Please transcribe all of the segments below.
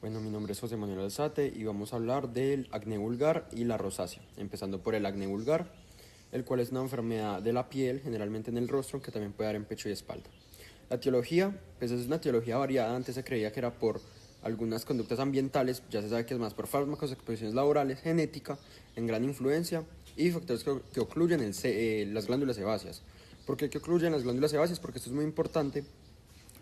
Bueno, mi nombre es José Manuel Alzate y vamos a hablar del acné vulgar y la rosácea, empezando por el acné vulgar, el cual es una enfermedad de la piel, generalmente en el rostro, que también puede dar en pecho y espalda. La etiología, pues es una etiología variada. Antes se creía que era por algunas conductas ambientales, ya se sabe que es más por fármacos, exposiciones laborales, genética, en gran influencia, y factores que ocluyen las glándulas sebáceas. ¿Por qué que ocluyen las glándulas sebáceas? Porque esto es muy importante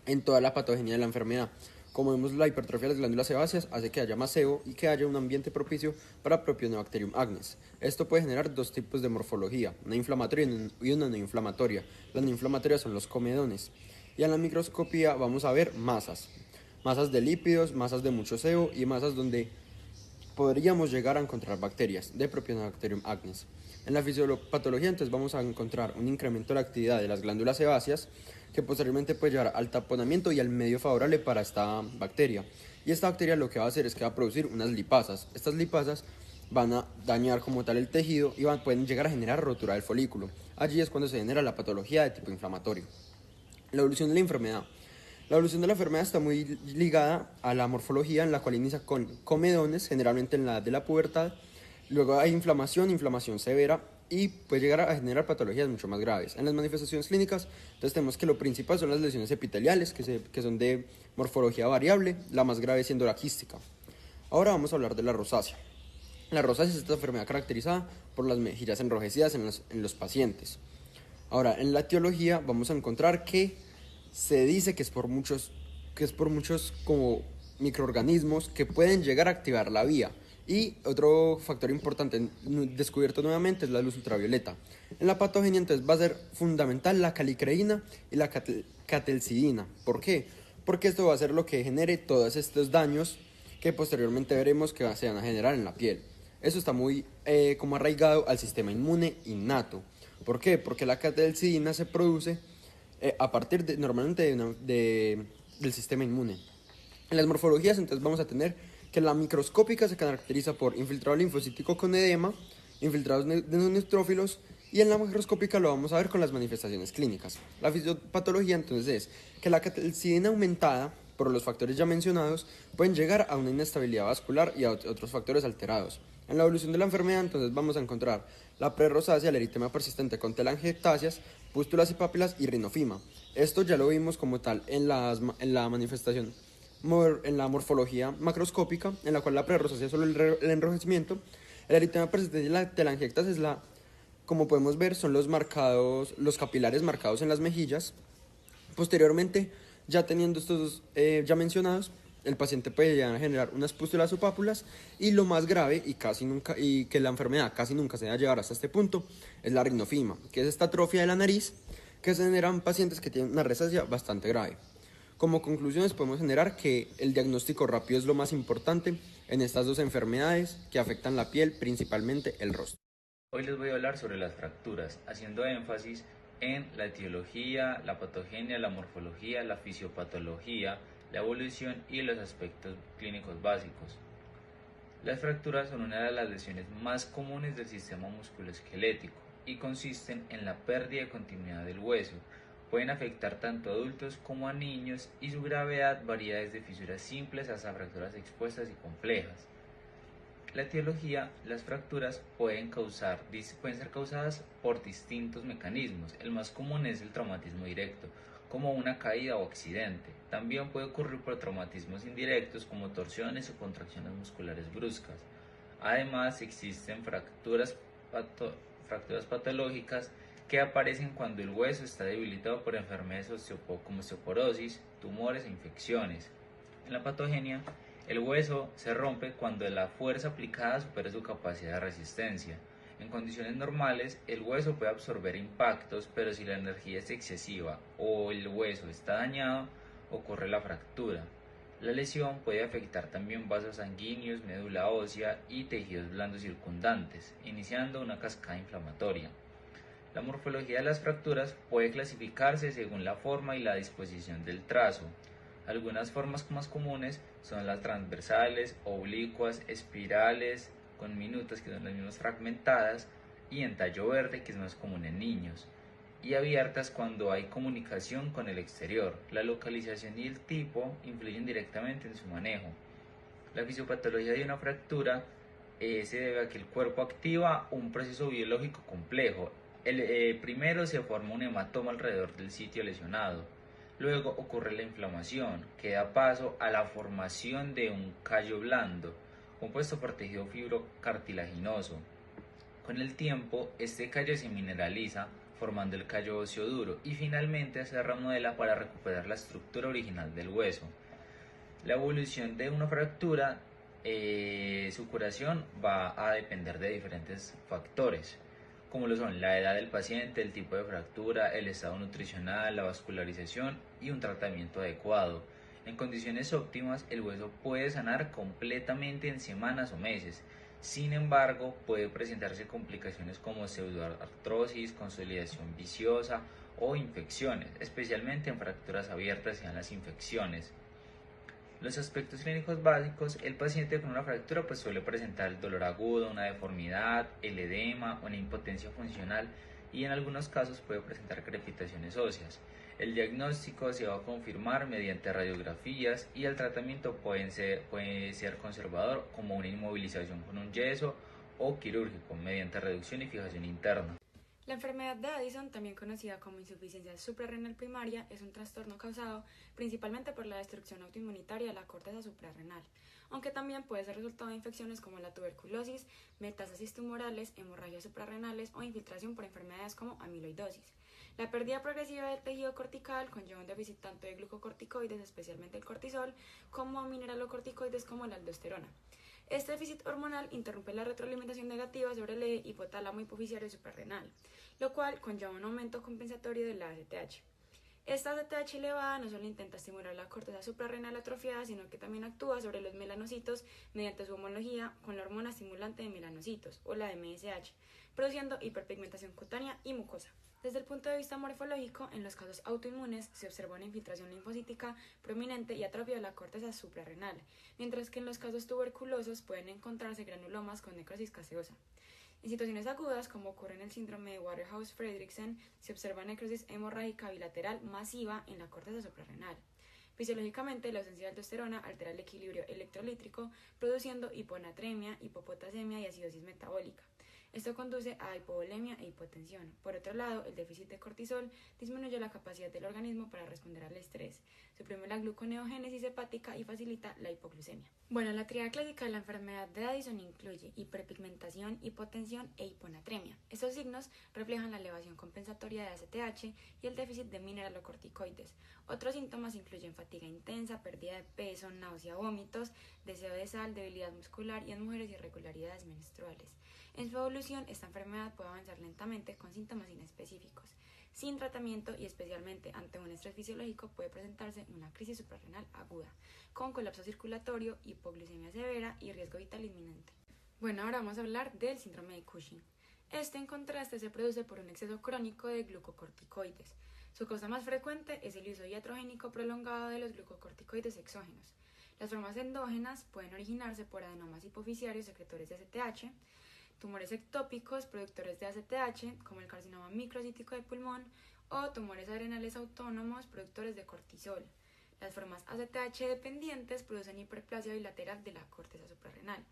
en toda la patogenia de la enfermedad. Como vemos, la hipertrofia de las glándulas sebáceas hace que haya más sebo y que haya un ambiente propicio para Propionibacterium agnes. Esto puede generar dos tipos de morfología, una inflamatoria y una no inflamatoria. Las no inflamatorias son los comedones. Y en la microscopía vamos a ver masas de lípidos, masas de mucho sebo y masas donde podríamos llegar a encontrar bacterias de Propionibacterium agnes. En la fisiopatología entonces vamos a encontrar un incremento de la actividad de las glándulas sebáceas que posteriormente puede llevar al taponamiento y al medio favorable para esta bacteria. Y esta bacteria lo que va a hacer es que va a producir unas lipasas. Estas lipasas van a dañar como tal el tejido y pueden llegar a generar rotura del folículo. Allí es cuando se genera la patología de tipo inflamatorio. La evolución de la enfermedad. La evolución de la enfermedad está muy ligada a la morfología, en la cual inicia con comedones, generalmente en la edad de la pubertad. Luego hay inflamación severa y puede llegar a generar patologías mucho más graves. En las manifestaciones clínicas, entonces tenemos que lo principal son las lesiones epiteliales, que son de morfología variable, la más grave siendo la quística. Ahora vamos a hablar de la rosácea. La rosácea es esta enfermedad caracterizada por las mejillas enrojecidas en los pacientes. Ahora, en la etiología vamos a encontrar que se dice que es por muchos como microorganismos que pueden llegar a activar la vía. Y otro factor importante descubierto nuevamente es la luz ultravioleta. En la patogenia entonces va a ser fundamental la calicreína y la catelcidina. ¿Por qué? Porque esto va a ser lo que genere todos estos daños que posteriormente veremos que se van a generar en la piel. Eso está muy como arraigado al sistema inmune innato. ¿Por qué? Porque la catecolcidina se produce a partir normalmente del sistema inmune. En las morfologías entonces vamos a tener que la microscópica se caracteriza por infiltrado linfocítico con edema, infiltrados de neutrófilos, y en la macroscópica lo vamos a ver con las manifestaciones clínicas. La fisiopatología entonces es que la catecolcidina aumentada por los factores ya mencionados pueden llegar a una inestabilidad vascular y a otros factores alterados. En la evolución de la enfermedad entonces vamos a encontrar la prerrosácea, el eritema persistente con telangiectasias, pústulas y papilas y rinofima. Esto ya lo vimos como tal en la manifestación, en la morfología macroscópica, en la cual la prerrosácea es solo el enrojecimiento. El eritema persistente y la telangiectasia como podemos ver, son los capilares marcados en las mejillas. Posteriormente, ya teniendo estos dos ya mencionados, el paciente puede llegar a generar unas pústulas o pápulas, y lo más grave y que la enfermedad casi nunca se va a llevar hasta este punto es la rinofima, que es esta atrofia de la nariz que se genera en pacientes que tienen una rosácea bastante grave. Como conclusiones podemos generar que el diagnóstico rápido es lo más importante en estas dos enfermedades que afectan la piel, principalmente el rostro. Hoy les voy a hablar sobre las fracturas, haciendo énfasis en la etiología, la patogenia, la morfología, la fisiopatología, la evolución y los aspectos clínicos básicos. Las fracturas son una de las lesiones más comunes del sistema musculoesquelético y consisten en la pérdida de continuidad del hueso. Pueden afectar tanto a adultos como a niños y su gravedad varía desde fisuras simples hasta fracturas expuestas y complejas. La etiología, las fracturas pueden ser causadas por distintos mecanismos. El más común es el traumatismo directo, como una caída o accidente. También puede ocurrir por traumatismos indirectos, como torsiones o contracciones musculares bruscas. Además, existen fracturas patológicas que aparecen cuando el hueso está debilitado por enfermedades como osteoporosis, tumores e infecciones. En la patogenia, el hueso se rompe cuando la fuerza aplicada supera su capacidad de resistencia. En condiciones normales, el hueso puede absorber impactos, pero si la energía es excesiva o el hueso está dañado, ocurre la fractura. La lesión puede afectar también vasos sanguíneos, médula ósea y tejidos blandos circundantes, iniciando una cascada inflamatoria. La morfología de las fracturas puede clasificarse según la forma y la disposición del trazo. Algunas formas más comunes son las transversales, oblicuas, espirales, con minutas, que son las mismas fragmentadas, y en tallo verde, que es más común en niños, y abiertas cuando hay comunicación con el exterior. La localización y el tipo influyen directamente en su manejo. La fisiopatología de una fractura se debe a que el cuerpo activa un proceso biológico complejo. Primero se forma un hematoma alrededor del sitio lesionado. Luego ocurre la inflamación, que da paso a la formación de un callo blando, compuesto por tejido fibrocartilaginoso. Con el tiempo, este callo se mineraliza, formando el callo óseo duro, y finalmente se remodela para recuperar la estructura original del hueso. La evolución de una fractura, su curación va a depender de diferentes factores, como lo son la edad del paciente, el tipo de fractura, el estado nutricional, la vascularización y un tratamiento adecuado. En condiciones óptimas, el hueso puede sanar completamente en semanas o meses. Sin embargo, puede presentarse complicaciones como pseudoartrosis, consolidación viciosa o infecciones, especialmente en fracturas abiertas sean las infecciones. Los aspectos clínicos básicos: el paciente con una fractura suele presentar el dolor agudo, una deformidad, el edema, una impotencia funcional y en algunos casos puede presentar crepitaciones óseas. El diagnóstico se va a confirmar mediante radiografías y el tratamiento puede ser conservador, como una inmovilización con un yeso, o quirúrgico mediante reducción y fijación interna. La enfermedad de Addison, también conocida como insuficiencia suprarrenal primaria, es un trastorno causado principalmente por la destrucción autoinmunitaria de la corteza suprarrenal, aunque también puede ser resultado de infecciones como la tuberculosis, metástasis tumorales, hemorragias suprarrenales o infiltración por enfermedades como amiloidosis. La pérdida progresiva del tejido cortical conlleva un déficit tanto de glucocorticoides, especialmente el cortisol, como mineralocorticoides como la aldosterona. Este déficit hormonal interrumpe la retroalimentación negativa sobre el hipotálamo hipofisiario suprarrenal, lo cual conlleva un aumento compensatorio de la ACTH. Esta ACTH elevada no solo intenta estimular la corteza suprarrenal atrofiada, sino que también actúa sobre los melanocitos mediante su homología con la hormona estimulante de melanocitos, o la MSH, produciendo hiperpigmentación cutánea y mucosa. Desde el punto de vista morfológico, en los casos autoinmunes se observa una infiltración linfocítica prominente y atrofia de la corteza suprarrenal, mientras que en los casos tuberculosos pueden encontrarse granulomas con necrosis caseosa. En situaciones agudas, como ocurre en el síndrome de Waterhouse-Friderichsen, se observa necrosis hemorrágica bilateral masiva en la corteza suprarrenal. Fisiológicamente, la ausencia de aldosterona altera el equilibrio electrolítrico, produciendo hiponatremia, hipopotasemia y acidosis metabólica. Esto conduce a hipovolemia e hipotensión. Por otro lado, el déficit de cortisol disminuye la capacidad del organismo para responder al estrés, suprime la gluconeogénesis hepática y facilita la hipoglucemia. Bueno, la tríada clásica de la enfermedad de Addison incluye hiperpigmentación, hipotensión e hiponatremia. Estos signos reflejan la elevación compensatoria de ACTH y el déficit de mineralocorticoides. Otros síntomas incluyen fatiga intensa, pérdida de peso, náusea, vómitos, deseo de sal, debilidad muscular y en mujeres irregularidades menstruales. En su evolución, esta enfermedad puede avanzar lentamente con síntomas inespecíficos. Sin tratamiento y especialmente ante un estrés fisiológico puede presentarse una crisis suprarrenal aguda, con colapso circulatorio, hipoglucemia severa y riesgo vital inminente. Bueno, ahora vamos a hablar del síndrome de Cushing. Este, en contraste, se produce por un exceso crónico de glucocorticoides. Su causa más frecuente es el uso iatrogénico prolongado de los glucocorticoides exógenos. Las formas endógenas pueden originarse por adenomas hipofisiarios secretores de ACTH, tumores ectópicos productores de ACTH, como el carcinoma microcítico de pulmón, o tumores adrenales autónomos productores de cortisol. Las formas ACTH dependientes producen hiperplasia bilateral de la corteza suprarrenal,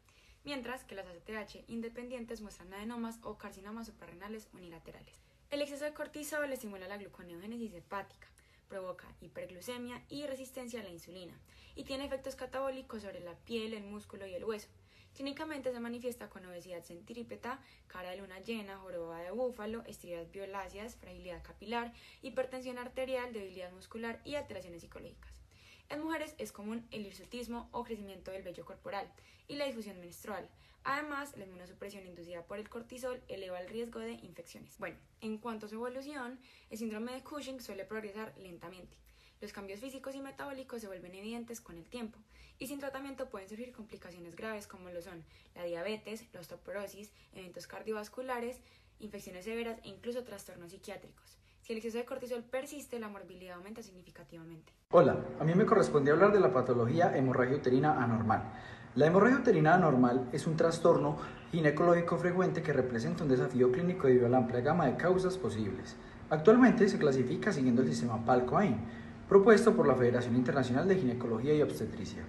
mientras que las ACTH independientes muestran adenomas o carcinomas suprarrenales unilaterales. El exceso de cortisol estimula la gluconeogénesis hepática, provoca hiperglucemia y resistencia a la insulina, y tiene efectos catabólicos sobre la piel, el músculo y el hueso. Clínicamente se manifiesta con obesidad centrípeta, cara de luna llena, joroba de búfalo, estrías violáceas, fragilidad capilar, hipertensión arterial, debilidad muscular y alteraciones psicológicas. En mujeres es común el hirsutismo o crecimiento del vello corporal y la difusión menstrual. Además, la inmunosupresión inducida por el cortisol eleva el riesgo de infecciones. Bueno, en cuanto a su evolución, el síndrome de Cushing suele progresar lentamente. Los cambios físicos y metabólicos se vuelven evidentes con el tiempo, y sin tratamiento pueden surgir complicaciones graves como lo son la diabetes, la osteoporosis, eventos cardiovasculares, infecciones severas e incluso trastornos psiquiátricos. Si el exceso de cortisol persiste, la morbilidad aumenta significativamente. Hola, a mí me corresponde hablar de la patología hemorragia uterina anormal. La hemorragia uterina anormal es un trastorno ginecológico frecuente que representa un desafío clínico debido a la amplia gama de causas posibles. Actualmente se clasifica siguiendo el sistema PALCO-AIM, propuesto por la Federación Internacional de Ginecología y Obstetricia,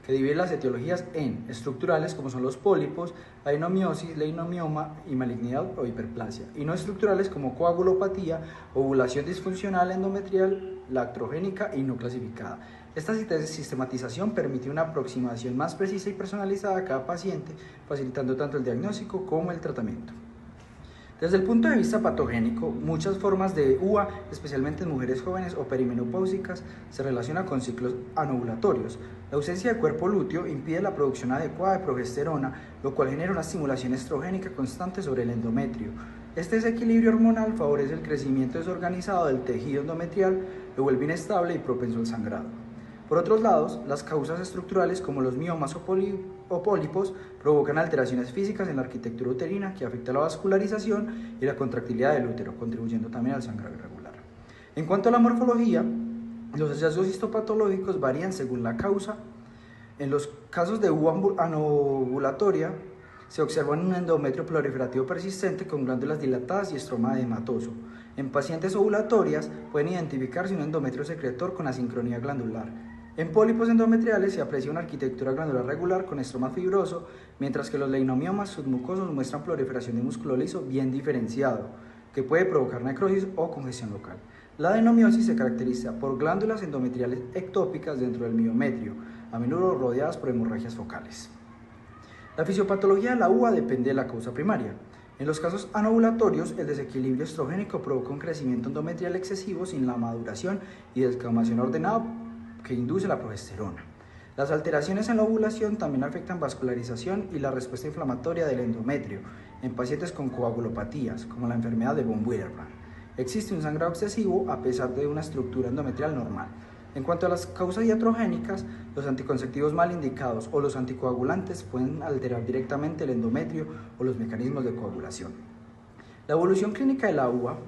que divide las etiologías en estructurales, como son los pólipos, adenomiosis, leinomioma y malignidad o hiperplasia, y no estructurales como coagulopatía, ovulación disfuncional endometrial, lactogénica y no clasificada. Esta sistematización permite una aproximación más precisa y personalizada a cada paciente, facilitando tanto el diagnóstico como el tratamiento. Desde el punto de vista patogénico, muchas formas de UA, especialmente en mujeres jóvenes o perimenopáusicas, se relacionan con ciclos anovulatorios. La ausencia de cuerpo lúteo impide la producción adecuada de progesterona, lo cual genera una estimulación estrogénica constante sobre el endometrio. Este desequilibrio hormonal favorece el crecimiento desorganizado del tejido endometrial, lo vuelve inestable y propenso al sangrado. Por otros lados, las causas estructurales como los miomas o pólipos provocan alteraciones físicas en la arquitectura uterina que afecta la vascularización y la contractilidad del útero, contribuyendo también al sangrado irregular. En cuanto a la morfología, los hallazgos histopatológicos varían según la causa. En los casos de UA anovulatoria se observa un endometrio proliferativo persistente con glándulas dilatadas y estroma edematoso. En pacientes ovulatorias pueden identificarse un endometrio secretor con asincronía glandular. En pólipos endometriales se aprecia una arquitectura glandular regular con estroma fibroso, mientras que los leinomiomas submucosos muestran proliferación de músculo liso bien diferenciado, que puede provocar necrosis o congestión local. La adenomiosis se caracteriza por glándulas endometriales ectópicas dentro del miometrio, a menudo rodeadas por hemorragias focales. La fisiopatología de la UA depende de la causa primaria. En los casos anovulatorios, el desequilibrio estrogénico provoca un crecimiento endometrial excesivo sin la maduración y descamación ordenada que induce la progesterona. Las alteraciones en la ovulación también afectan vascularización y la respuesta inflamatoria del endometrio en pacientes con coagulopatías, como la enfermedad de von Willebrand. Existe un sangrado excesivo a pesar de una estructura endometrial normal. En cuanto a las causas iatrogénicas, los anticonceptivos mal indicados o los anticoagulantes pueden alterar directamente el endometrio o los mecanismos de coagulación. La evolución clínica de la UA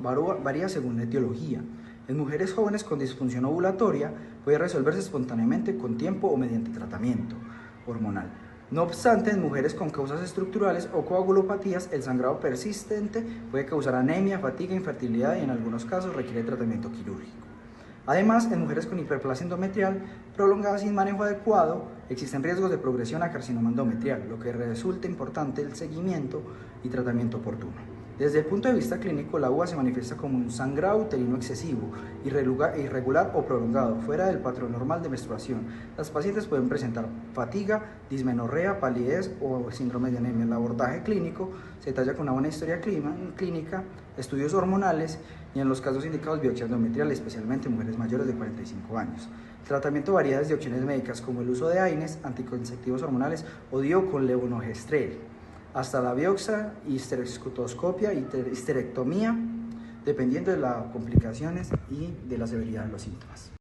varía según la etiología. En mujeres jóvenes con disfunción ovulatoria puede resolverse espontáneamente con tiempo o mediante tratamiento hormonal. No obstante, en mujeres con causas estructurales o coagulopatías, el sangrado persistente puede causar anemia, fatiga, infertilidad y en algunos casos requiere tratamiento quirúrgico. Además, en mujeres con hiperplasia endometrial prolongada sin manejo adecuado, existen riesgos de progresión a carcinoma endometrial, lo que resulta importante el seguimiento y tratamiento oportuno. Desde el punto de vista clínico, la UA se manifiesta como un sangrado uterino excesivo, irregular o prolongado, fuera del patrón normal de menstruación. Las pacientes pueden presentar fatiga, dismenorrea, palidez o síndrome de anemia. El abordaje clínico se detalla con una buena historia clínica, estudios hormonales y en los casos indicados biopsia endometrial, especialmente en mujeres mayores de 45 años. El tratamiento varía desde opciones médicas como el uso de AINES, anticonceptivos hormonales o DIU con levonorgestrel, hasta la biopsia, histerectoscopia y histerectomía, dependiendo de las complicaciones y de la severidad de los síntomas.